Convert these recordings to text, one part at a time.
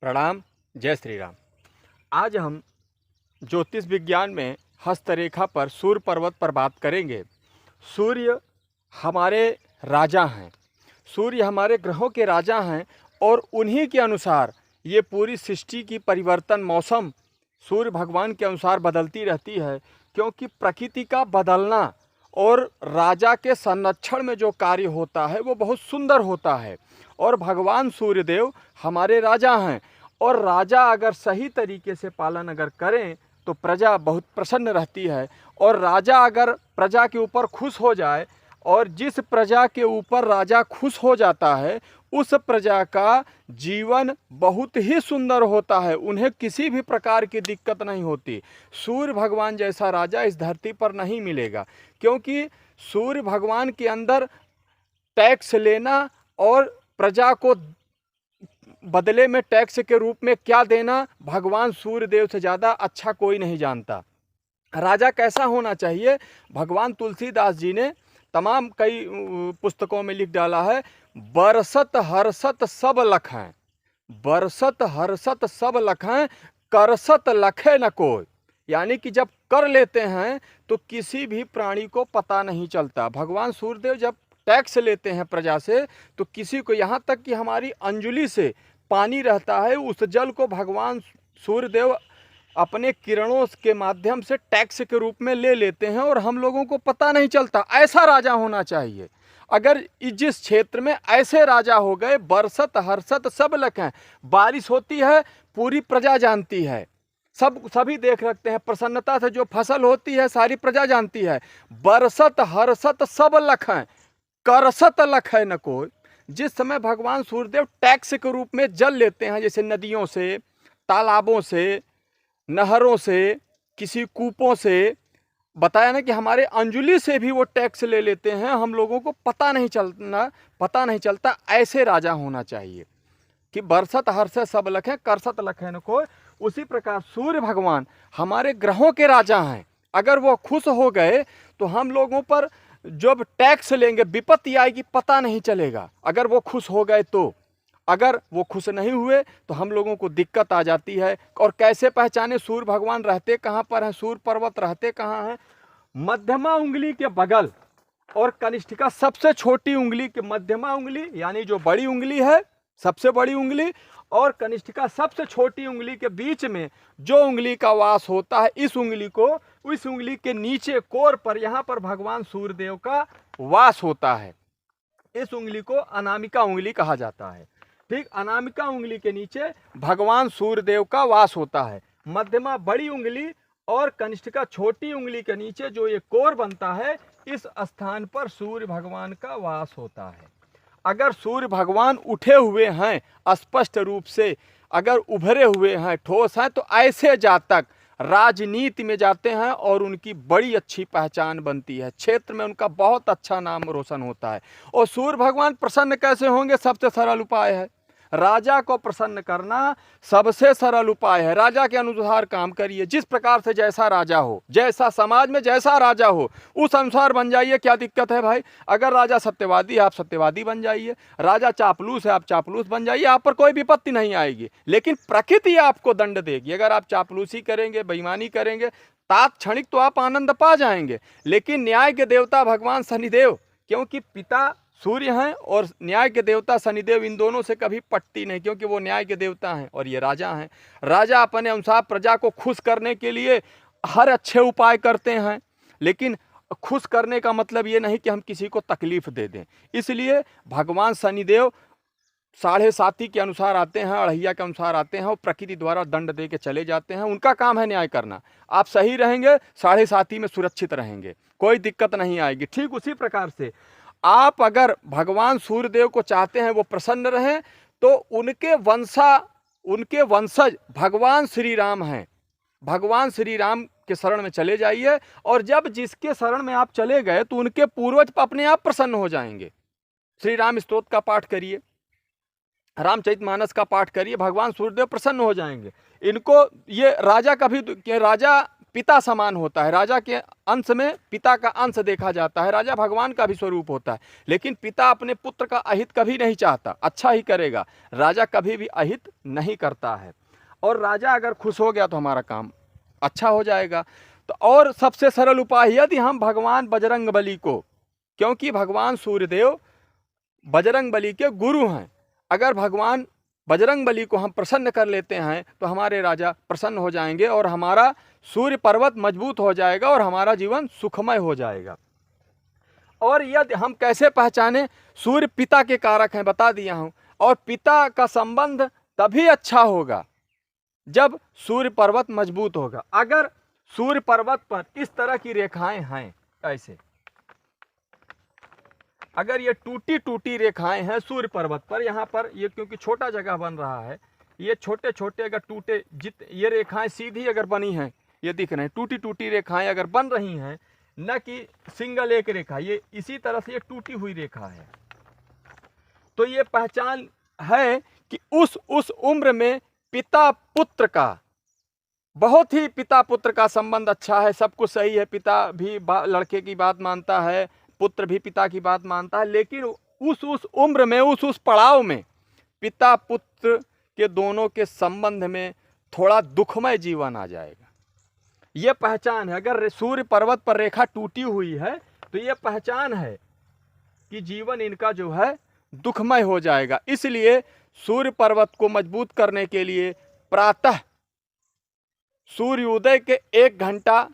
प्रणाम। जय श्री राम। आज हम ज्योतिष विज्ञान में हस्तरेखा पर सूर्य पर्वत पर बात करेंगे। सूर्य हमारे राजा हैं, सूर्य हमारे ग्रहों के राजा हैं और उन्हीं के अनुसार ये पूरी सृष्टि की परिवर्तन मौसम सूर्य भगवान के अनुसार बदलती रहती है, क्योंकि प्रकृति का बदलना और राजा के संरक्षण में जो कार्य होता है वो बहुत सुंदर होता है। और भगवान सूर्यदेव हमारे राजा हैं और राजा अगर सही तरीके से पालन अगर करें तो प्रजा बहुत प्रसन्न रहती है। और राजा अगर प्रजा के ऊपर खुश हो जाए और जिस प्रजा के ऊपर राजा खुश हो जाता है उस प्रजा का जीवन बहुत ही सुंदर होता है, उन्हें किसी भी प्रकार की दिक्कत नहीं होती। सूर्य भगवान जैसा राजा इस धरती पर नहीं मिलेगा, क्योंकि सूर्य भगवान के अंदर टैक्स लेना और प्रजा को बदले में टैक्स के रूप में क्या देना, भगवान सूर्यदेव से ज़्यादा अच्छा कोई नहीं जानता। राजा कैसा होना चाहिए, भगवान तुलसीदास जी ने तमाम कई पुस्तकों में लिख डाला है। बरसत हर्षत सब लखें, बरसत हर्षत सब लखें, करसत लखे न कोई। यानी कि जब कर लेते हैं तो किसी भी प्राणी को पता नहीं चलता। भगवान सूर्यदेव जब टैक्स लेते हैं प्रजा से तो किसी को, यहाँ तक कि हमारी अंजुलि से पानी रहता है उस जल को भगवान सूर्यदेव अपने किरणों के माध्यम से टैक्स के रूप में ले लेते हैं और हम लोगों को पता नहीं चलता। ऐसा राजा होना चाहिए। अगर जिस क्षेत्र में ऐसे राजा हो गए, बरसत हर्षत सब लखें, बारिश होती है पूरी प्रजा जानती है, सभी देख रखते हैं, प्रसन्नता से जो फसल होती है सारी प्रजा जानती है। बरसत हर्षत सब लखें, करसत लखे न कोई। जिस समय भगवान सूर्यदेव टैक्स के रूप में जल लेते हैं, जैसे नदियों से, तालाबों से, नहरों से, किसी कूपों से, बताया ना कि हमारे अंजुलि से भी वो टैक्स ले लेते हैं, हम लोगों को पता नहीं चलता। ऐसे राजा होना चाहिए कि बरसत हर्षत सब लखें, करसत लखे न कोई। उसी प्रकार सूर्य भगवान हमारे ग्रहों के राजा हैं। अगर वो खुश हो गए तो हम लोगों पर जब टैक्स लेंगे विपत्ति आएगी पता नहीं चलेगा, अगर वो खुश हो गए तो। अगर वो खुश नहीं हुए तो हम लोगों को दिक्कत आ जाती है। और कैसे पहचाने सूर्य भगवान रहते कहाँ पर हैं, सूर्य पर्वत रहते कहाँ हैं? मध्यमा उंगली के बगल और कनिष्ठिका सबसे छोटी उंगली के, मध्यमा उंगली यानी जो बड़ी उंगली है सबसे बड़ी उंगली, और कनिष्ठिका सबसे छोटी उंगली के बीच में जो उंगली का वास होता है, इस उंगली को, इस उंगली के नीचे कोर पर, यहाँ पर भगवान सूर्यदेव का वास होता है। इस उंगली को अनामिका उंगली कहा जाता है। ठीक, अनामिका उंगली के नीचे भगवान सूर्यदेव का वास होता है। मध्यमा बड़ी उंगली और कनिष्ठिका छोटी उंगली के नीचे जो ये कोर बनता है, इस स्थान पर सूर्य भगवान का वास होता है। अगर सूर्य भगवान उठे हुए हैं, स्पष्ट रूप से अगर उभरे हुए हैं, ठोस हैं, तो ऐसे जातक राजनीति में जाते हैं और उनकी बड़ी अच्छी पहचान बनती है, क्षेत्र में उनका बहुत अच्छा नाम रोशन होता है। और सूर्य भगवान प्रसन्न कैसे होंगे? सबसे सरल उपाय है, राजा को प्रसन्न करना सबसे सरल उपाय है। राजा के अनुसार काम करिए, जिस प्रकार से जैसा राजा हो, जैसा समाज में जैसा राजा हो उस अनुसार बन जाइए। क्या दिक्कत है भाई? अगर राजा सत्यवादी है आप सत्यवादी बन जाइए, राजा चापलूस है आप चापलूस बन जाइए, आप पर कोई विपत्ति नहीं आएगी। लेकिन प्रकृति आपको दंड देगी अगर आप चापलूसी करेंगे, बेईमानी करेंगे। तात्क्षणिक तो आप आनंद पा जाएंगे, लेकिन न्याय के देवता भगवान शनिदेव, क्योंकि पिता सूर्य हैं और न्याय के देवता शनिदेव, इन दोनों से कभी पटती नहीं, क्योंकि वो न्याय के देवता हैं और ये राजा हैं। राजा अपने अनुसार प्रजा को खुश करने के लिए हर अच्छे उपाय करते हैं, लेकिन खुश करने का मतलब ये नहीं कि हम किसी को तकलीफ दे दें। इसलिए भगवान शनिदेव 7.5 के अनुसार आते हैं, अढ़ैया के अनुसार आते हैं और प्रकृति द्वारा दंड दे के चले जाते हैं। उनका काम है न्याय करना। आप सही रहेंगे 7.5 में सुरक्षित रहेंगे, कोई दिक्कत नहीं आएगी। ठीक उसी प्रकार से आप अगर भगवान सूर्यदेव को चाहते हैं वो प्रसन्न रहें, तो उनके वंशज भगवान श्री राम हैं। भगवान श्री राम के शरण में चले जाइए, और जब जिसके शरण में आप चले गए तो उनके पूर्वज अपने आप प्रसन्न हो जाएंगे। श्री राम स्तोत्र का पाठ करिए, रामचरितमानस का पाठ करिए, भगवान सूर्यदेव प्रसन्न हो जाएंगे। इनको ये राजा कभी, राजा पिता समान होता है। राजा के अंश में पिता का अंश देखा जाता है। राजा भगवान का भी स्वरूप होता है, लेकिन पिता अपने पुत्र का अहित कभी नहीं चाहता, अच्छा ही करेगा। राजा कभी भी अहित नहीं करता है, और राजा अगर खुश हो गया तो हमारा काम अच्छा हो जाएगा। तो और सबसे सरल उपाय, यदि हम भगवान बजरंगबली को, क्योंकि भगवान सूर्यदेव बजरंगबली के गुरु हैं, अगर भगवान बजरंगबली को हम प्रसन्न कर लेते हैं तो हमारे राजा प्रसन्न हो जाएंगे और हमारा सूर्य पर्वत मजबूत हो जाएगा और हमारा जीवन सुखमय हो जाएगा। और यदि हम कैसे पहचाने, सूर्य पिता के कारक हैं, बता दिया हूं, और पिता का संबंध तभी अच्छा होगा जब सूर्य पर्वत मजबूत होगा। अगर सूर्य पर्वत पर इस तरह की रेखाएं हैं, ऐसे अगर ये टूटी टूटी रेखाएं हैं सूर्य पर्वत पर, यहाँ पर ये क्योंकि छोटा जगह बन रहा है, ये छोटे छोटे अगर टूटे ये रेखाएं सीधी अगर बनी हैं, ये दिख रहे हैं, टूटी टूटी रेखाएं अगर बन रही हैं, न कि सिंगल एक रेखा, ये इसी तरह से ये टूटी हुई रेखा है, तो ये पहचान है कि उस उम्र में पिता पुत्र का बहुत ही, पिता पुत्र का संबंध अच्छा है, सब कुछ सही है, पिता भी लड़के की बात मानता है, पुत्र भी पिता की बात मानता है, लेकिन उस उम्र में, उस पड़ाव में पिता पुत्र के दोनों के संबंध में थोड़ा दुखमय जीवन आ जाएगा। ये पहचान है। अगर सूर्य पर्वत पर रेखा टूटी हुई है तो ये पहचान है कि जीवन इनका जो है दुखमय हो जाएगा। इसलिए सूर्य पर्वत को मजबूत करने के लिए प्रातः सूर्योदय के 1 घंटा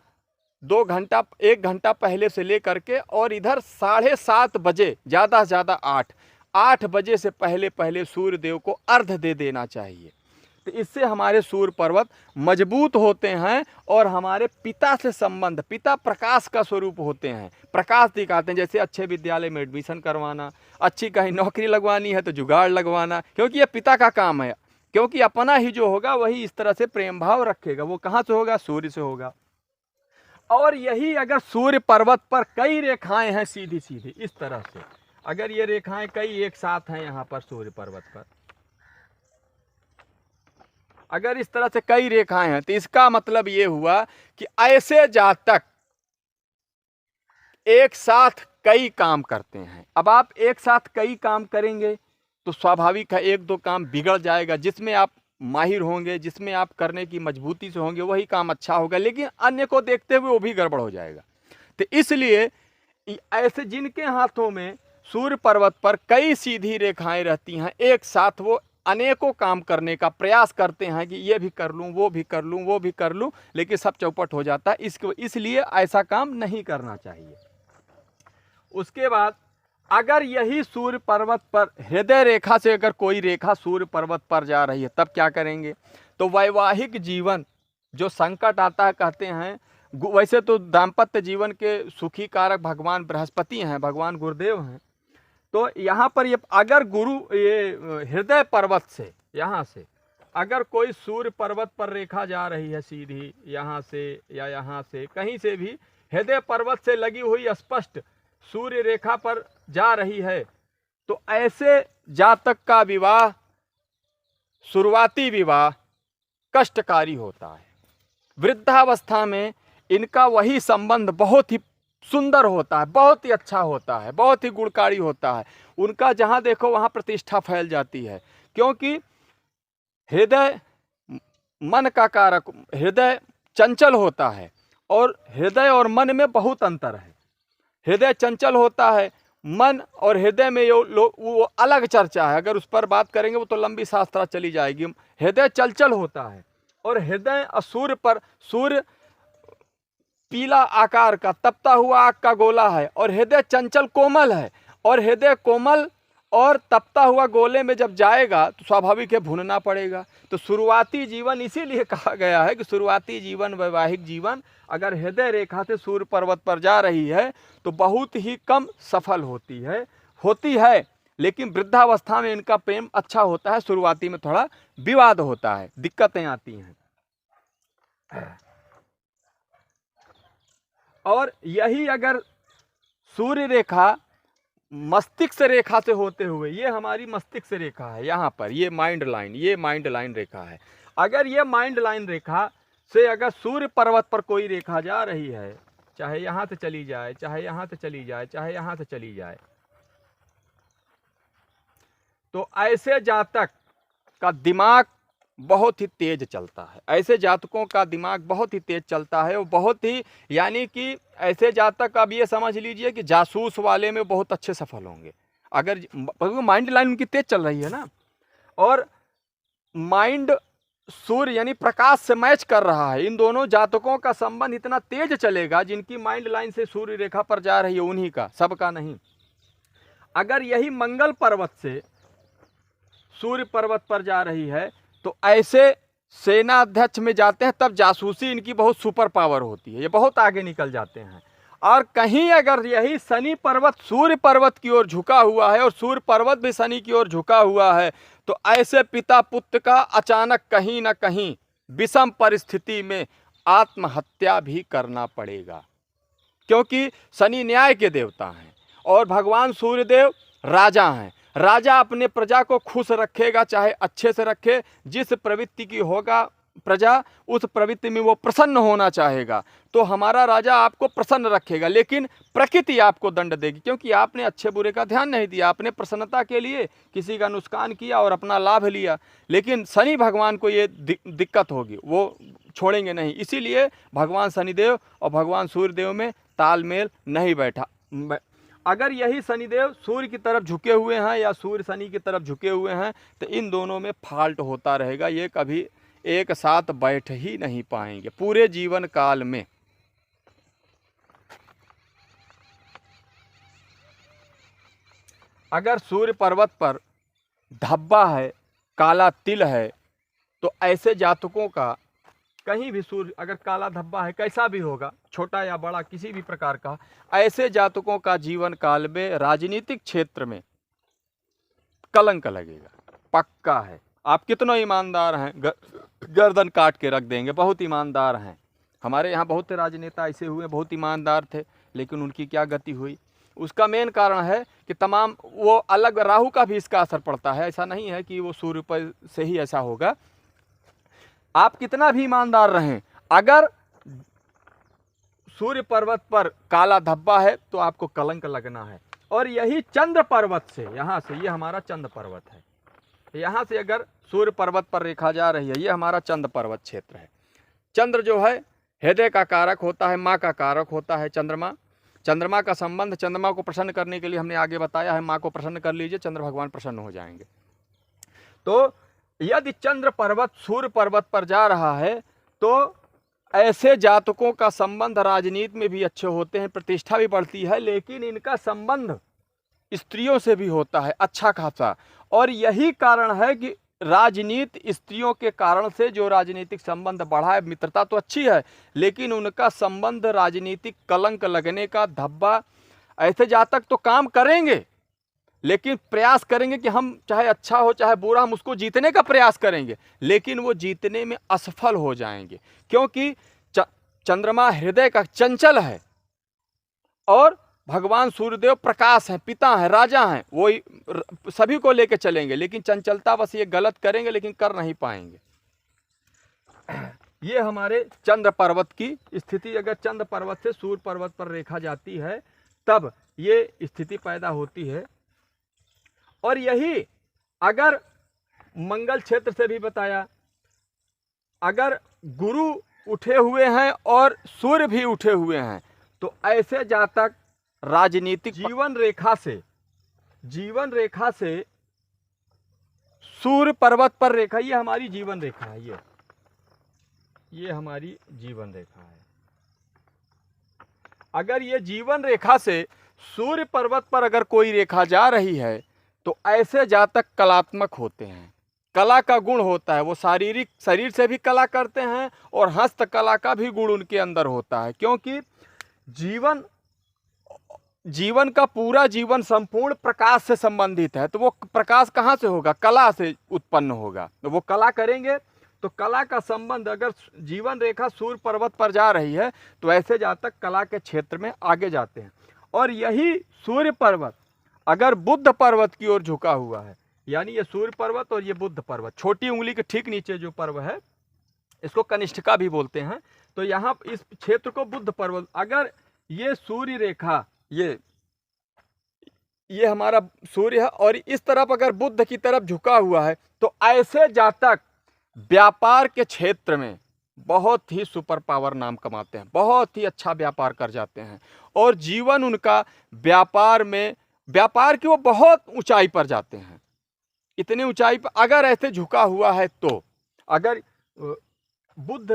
2 घंटा 1 घंटा पहले से लेकर के और इधर 7:30 बजे, ज़्यादा से ज़्यादा 8 बजे से पहले सूर्य देव को अर्घ्य दे देना चाहिए। तो इससे हमारे सूर्य पर्वत मजबूत होते हैं और हमारे पिता से संबंध, पिता प्रकाश का स्वरूप होते हैं, प्रकाश दिखाते हैं। जैसे अच्छे विद्यालय में एडमिशन करवाना, अच्छी कहीं नौकरी लगवानी है तो जुगाड़ लगवाना, क्योंकि ये पिता का काम है। क्योंकि अपना ही जो होगा वही इस तरह से प्रेम भाव रखेगा, वो कहाँ से होगा? सूर्य से होगा। और यही अगर सूर्य पर्वत पर कई रेखाएं हैं सीधी सीधी इस तरह से, अगर ये रेखाएं कई एक साथ हैं यहाँ पर सूर्य पर्वत पर, अगर इस तरह से कई रेखाएं हैं, तो इसका मतलब ये हुआ कि ऐसे जातक एक साथ कई काम करते हैं। अब आप एक साथ कई काम करेंगे तो स्वाभाविक है 1-2 काम बिगड़ जाएगा। जिसमें आप माहिर होंगे, जिसमें आप करने की मजबूती से होंगे, वही काम अच्छा होगा, लेकिन अन्य को देखते हुए वो भी गड़बड़ हो जाएगा। तो इसलिए ऐसे जिनके हाथों में सूर्य पर्वत पर कई सीधी रेखाएं रहती हैं, एक साथ वो अनेकों काम करने का प्रयास करते हैं कि ये भी कर लूँ, वो भी कर लूँ, वो भी कर लूँ, लेकिन सब चौपट हो जाता है। इसलिए ऐसा काम नहीं करना चाहिए। उसके बाद अगर यही सूर्य पर्वत पर हृदय रेखा से अगर कोई रेखा सूर्य पर्वत पर जा रही है, तब क्या करेंगे? तो वैवाहिक जीवन जो संकट आता है, कहते हैं वैसे तो दाम्पत्य जीवन के सुखी कारक भगवान बृहस्पति हैं, भगवान गुरुदेव हैं। तो यहाँ पर ये अगर ये हृदय पर्वत से, यहाँ से अगर कोई सूर्य पर्वत पर रेखा जा रही है सीधी, यहाँ से या यहाँ से कहीं से भी हृदय पर्वत से लगी हुई स्पष्ट सूर्य रेखा पर जा रही है, तो ऐसे जातक का विवाह, शुरुआती विवाह कष्टकारी होता है। वृद्धावस्था में इनका वही संबंध बहुत ही सुंदर होता है, बहुत ही अच्छा होता है, बहुत ही गुणकारी होता है। उनका जहाँ देखो वहाँ प्रतिष्ठा फैल जाती है, क्योंकि हृदय मन का कारक, हृदय चंचल होता है और हृदय और मन में बहुत अंतर है। हृदय चंचल होता है, मन और हृदय में वो अलग चर्चा है। अगर उस पर बात करेंगे वो तो लंबी शास्त्रा चली जाएगी। हृदय चंचल होता है और हृदय सूर्य पर, सूर्य पीला आकार का तपता हुआ आग का गोला है और हृदय चंचल कोमल है, और हृदय कोमल और तपता हुआ गोले में जब जाएगा तो स्वाभाविक है भूनना पड़ेगा। तो शुरुआती जीवन इसीलिए कहा गया है कि शुरुआती जीवन, वैवाहिक जीवन अगर हृदय रेखा से सूर्य पर्वत पर जा रही है तो बहुत ही कम सफल होती है, लेकिन वृद्धावस्था में इनका प्रेम अच्छा होता है। शुरुआती में थोड़ा विवाद होता है, दिक्कतें आती हैं। और यही अगर सूर्य रेखा मस्तिष्क रेखा से होते हुए, ये हमारी मस्तिष्क रेखा है, यहाँ पर ये माइंड लाइन रेखा है। अगर ये माइंड लाइन रेखा से अगर सूर्य पर्वत पर कोई रेखा जा रही है, चाहे यहाँ से चली जाए, चाहे यहाँ से चली जाए, चाहे यहाँ से चली जाए, तो ऐसे जातक का दिमाग बहुत ही तेज चलता है। ऐसे जातकों का दिमाग बहुत ही तेज चलता है, वो बहुत ही, यानी कि ऐसे जातक आप ये समझ लीजिए कि जासूस वाले में बहुत अच्छे सफल होंगे। अगर माइंड लाइन उनकी तेज चल रही है ना, और माइंड सूर्य यानी प्रकाश से मैच कर रहा है, इन दोनों जातकों का संबंध इतना तेज चलेगा, जिनकी माइंड लाइन से सूर्य रेखा पर जा रही है उन्हीं का, सबका नहीं। अगर यही मंगल पर्वत से सूर्य पर्वत पर जा रही है, तो ऐसे सेना अध्यक्ष में जाते हैं, तब जासूसी इनकी बहुत सुपर पावर होती है, ये बहुत आगे निकल जाते हैं। और कहीं अगर यही शनि पर्वत सूर्य पर्वत की ओर झुका हुआ है और सूर्य पर्वत भी शनि की ओर झुका हुआ है, तो ऐसे पिता पुत्र का अचानक कहीं ना कहीं विषम परिस्थिति में आत्महत्या भी करना पड़ेगा, क्योंकि शनि न्याय के देवता हैं और भगवान सूर्यदेव राजा हैं। राजा अपने प्रजा को खुश रखेगा, चाहे अच्छे से रखे, जिस प्रवृत्ति की होगा प्रजा उस प्रवृत्ति में वो प्रसन्न होना चाहेगा, तो हमारा राजा आपको प्रसन्न रखेगा। लेकिन प्रकृति आपको दंड देगी, क्योंकि आपने अच्छे बुरे का ध्यान नहीं दिया, आपने प्रसन्नता के लिए किसी का नुकसान किया और अपना लाभ लिया। लेकिन शनि भगवान को ये दिक्कत होगी, वो छोड़ेंगे नहीं। इसीलिए भगवान शनिदेव और भगवान सूर्यदेव में तालमेल नहीं बैठा। अगर यही शनिदेव सूर्य की तरफ झुके हुए हैं या सूर्य शनि की तरफ झुके हुए हैं, तो इन दोनों में फाल्ट होता रहेगा, ये कभी एक साथ बैठ ही नहीं पाएंगे पूरे जीवन काल में। अगर सूर्य पर्वत पर धब्बा है, काला तिल है, तो ऐसे जातकों का कहीं भी सूर्य अगर काला धब्बा है, कैसा भी होगा, छोटा या बड़ा किसी भी प्रकार का, ऐसे जातकों का जीवन काल में राजनीतिक क्षेत्र में कलंक लगेगा, पक्का है। आप कितना ईमानदार हैं, गर्दन काट के रख देंगे, बहुत ईमानदार हैं। हमारे यहाँ बहुत से राजनेता ऐसे हुए, बहुत ईमानदार थे, लेकिन उनकी क्या गति हुई, उसका मेन कारण है कि तमाम वो अलग, राहु का भी इसका असर पड़ता है। ऐसा नहीं है कि वो सूर्य पर से ही ऐसा होगा। आप कितना भी ईमानदार रहें, अगर सूर्य पर्वत पर काला धब्बा है तो आपको कलंक लगना है। और यही चंद्र पर्वत से, यहाँ से, ये हमारा चंद्र पर्वत है, यहाँ से अगर सूर्य पर्वत पर रेखा जा रही है, ये हमारा चंद्र पर्वत क्षेत्र है। चंद्र जो है हृदय का कारक होता है, माँ का कारक होता है चंद्रमा। चंद्रमा का संबंध, चंद्रमा को प्रसन्न करने के लिए हमने आगे बताया है, माँ को प्रसन्न कर लीजिए, चंद्र भगवान प्रसन्न हो जाएंगे। तो यदि चंद्र पर्वत सूर्य पर्वत पर जा रहा है, तो ऐसे जातकों का संबंध राजनीति में भी अच्छे होते हैं, प्रतिष्ठा भी बढ़ती है, लेकिन इनका संबंध स्त्रियों से भी होता है अच्छा खासा। और यही कारण है कि राजनीति स्त्रियों के कारण से जो राजनीतिक संबंध बढ़ा है, मित्रता तो अच्छी है, लेकिन उनका संबंध राजनीतिक कलंक लगने का धब्बा। ऐसे जातक तो काम करेंगे, लेकिन प्रयास करेंगे कि हम चाहे अच्छा हो चाहे बुरा, हम उसको जीतने का प्रयास करेंगे, लेकिन वो जीतने में असफल हो जाएंगे, क्योंकि चंद्रमा हृदय का चंचल है और भगवान सूर्यदेव प्रकाश हैं, पिता हैं, राजा हैं, वो सभी को लेके चलेंगे, लेकिन चंचलता बस ये गलत करेंगे, लेकिन कर नहीं पाएंगे। ये हमारे चंद्र पर्वत की स्थिति। अगर चंद्र पर्वत से सूर्य पर्वत पर रेखा जाती है, तब ये स्थिति पैदा होती है। और यही अगर मंगल क्षेत्र से भी बताया, अगर गुरु उठे हुए हैं और सूर्य भी उठे हुए हैं, तो ऐसे जातक राजनीतिक जीवन रेखा से सूर्य पर्वत पर रेखा, ये हमारी जीवन रेखा है, ये हमारी जीवन रेखा है। अगर ये जीवन रेखा से सूर्य पर्वत पर अगर कोई रेखा जा रही है, तो ऐसे जातक कलात्मक होते हैं, कला का गुण होता है, वो शारीरिक शरीर से भी कला करते हैं और हस्तकला का भी गुण उनके अंदर होता है, क्योंकि जीवन का पूरा जीवन संपूर्ण प्रकाश से संबंधित है। तो वो प्रकाश कहाँ से होगा, कला से उत्पन्न होगा। तो वो कला करेंगे, तो कला का संबंध अगर जीवन रेखा सूर्य पर्वत पर जा रही है, तो ऐसे जातक कला के क्षेत्र में आगे जाते हैं। और यही सूर्य पर्वत अगर बुद्ध पर्वत की ओर झुका हुआ है, यानी ये सूर्य पर्वत और ये बुद्ध पर्वत, छोटी उंगली के ठीक नीचे जो पर्वत है, इसको कनिष्ठिका भी बोलते हैं। तो यहाँ इस क्षेत्र को बुध पर्वत, अगर ये सूर्य रेखा, ये हमारा सूर्य है और इस तरफ अगर बुध की तरफ झुका हुआ है, तो ऐसे जातक व्यापार के क्षेत्र में बहुत ही सुपर पावर नाम कमाते हैं, बहुत ही अच्छा व्यापार कर जाते हैं और जीवन उनका व्यापार की वो बहुत ऊंचाई पर जाते हैं। इतनी ऊंचाई पर अगर ऐसे झुका हुआ है, तो अगर बुध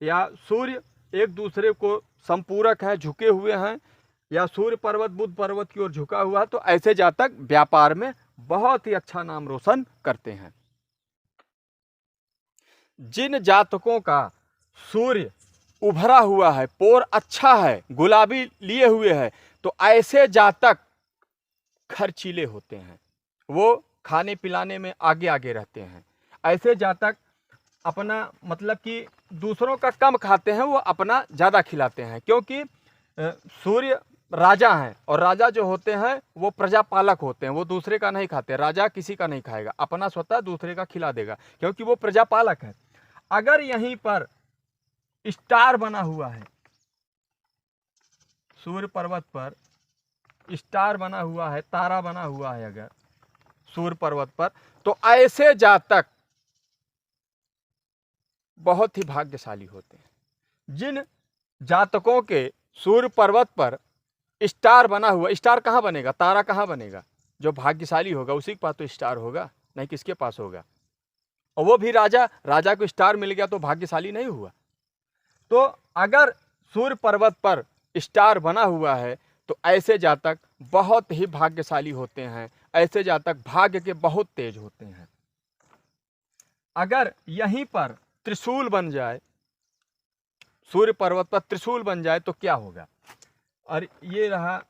या सूर्य एक दूसरे को संपूरक है, झुके हुए हैं, या सूर्य पर्वत बुध पर्वत की ओर झुका हुआ है, तो ऐसे जातक व्यापार में बहुत ही अच्छा नाम रोशन करते हैं। जिन जातकों का सूर्य उभरा हुआ है, पोर अच्छा है, गुलाबी लिए हुए है, तो ऐसे जातक खर्चीले होते हैं, वो खाने पिलाने में आगे आगे रहते हैं। ऐसे जातक अपना मतलब कि दूसरों का कम खाते हैं, वो अपना ज़्यादा खिलाते हैं, क्योंकि सूर्य राजा हैं और राजा जो होते हैं वो प्रजापालक होते हैं, वो दूसरे का नहीं खाते। राजा किसी का नहीं खाएगा, अपना स्वतः दूसरे का खिला देगा, क्योंकि वो प्रजापालक है। अगर यहीं पर स्टार बना हुआ है, सूर्य पर्वत पर स्टार बना हुआ है, तारा बना हुआ है अगर सूर्य पर्वत पर, तो ऐसे जातक बहुत ही भाग्यशाली होते हैं। जिन जातकों के सूर्य पर्वत पर स्टार बना हुआ, स्टार कहाँ बनेगा, तारा कहाँ बनेगा, जो भाग्यशाली होगा उसी के पास तो स्टार होगा, नहीं किसके पास होगा। और वो भी राजा को स्टार मिल गया तो भाग्यशाली नहीं हुआ। तो अगर सूर्य पर्वत पर स्टार बना हुआ है, तो ऐसे जातक बहुत ही भाग्यशाली होते हैं, ऐसे जातक भाग्य के बहुत तेज होते हैं। अगर यहीं पर त्रिशूल बन जाए, सूर्य पर्वत पर त्रिशूल बन जाए, तो क्या होगा। और ये रहा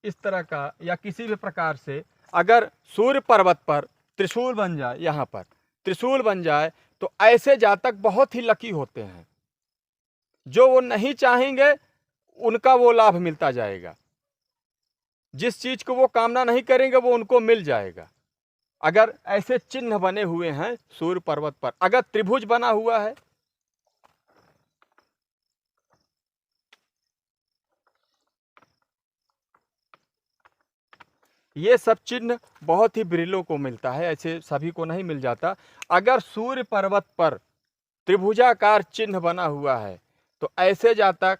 इस तरह का, या किसी भी प्रकार से अगर सूर्य पर्वत पर त्रिशूल बन जाए, यहाँ पर त्रिशूल बन जाए, तो ऐसे जातक बहुत ही लकी होते हैं। जो वो नहीं चाहेंगे उनका वो लाभ मिलता जाएगा, जिस चीज को वो कामना नहीं करेंगे वो उनको मिल जाएगा। अगर ऐसे चिन्ह बने हुए हैं सूर्य पर्वत पर, अगर त्रिभुज बना हुआ है, ये सब चिन्ह बहुत ही बिरलों को मिलता है, ऐसे सभी को नहीं मिल जाता। अगर सूर्य पर्वत पर त्रिभुजाकार चिन्ह बना हुआ है, तो ऐसे जातक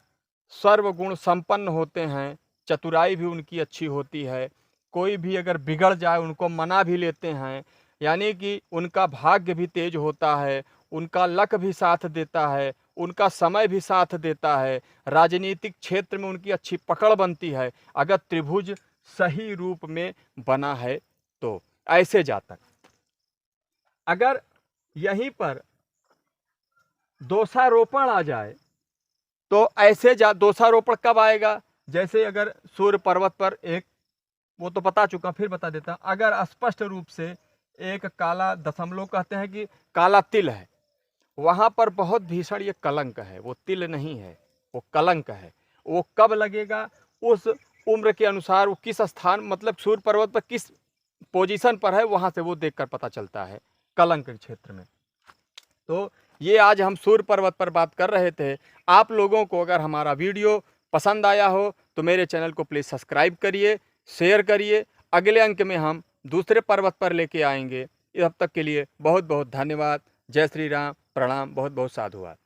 सर्वगुण संपन्न होते हैं, चतुराई भी उनकी अच्छी होती है, कोई भी अगर बिगड़ जाए उनको मना भी लेते हैं, यानी कि उनका भाग्य भी तेज होता है, उनका लक भी साथ देता है, उनका समय भी साथ देता है, राजनीतिक क्षेत्र में उनकी अच्छी पकड़ बनती है, अगर त्रिभुज सही रूप में बना है तो। ऐसे जातक अगर यहीं पर दोषारोपण आ जाए, तो ऐसे दोषारोपण कब आएगा, जैसे अगर सूर्य पर्वत पर एक, वो तो बता चुका, फिर बता देता, अगर स्पष्ट रूप से एक काला दशमलव कहते हैं कि काला तिल है, वहाँ पर बहुत भीषण ये कलंक है, वो तिल नहीं है, वो कलंक है। वो कब लगेगा, उस उम्र के अनुसार, वो किस स्थान, मतलब सूर्य पर्वत पर किस पोजीशन पर है, वहाँ से वो देखकर पता चलता है कलंक के क्षेत्र में। तो ये आज हम सूर्य पर्वत पर बात कर रहे थे। आप लोगों को अगर हमारा वीडियो पसंद आया हो तो मेरे चैनल को प्लीज़ सब्सक्राइब करिए, शेयर करिए। अगले अंक में हम दूसरे पर्वत पर लेके आएंगे। तब तक के लिए बहुत बहुत धन्यवाद। जय श्री राम, प्रणाम, बहुत बहुत साधुवाद।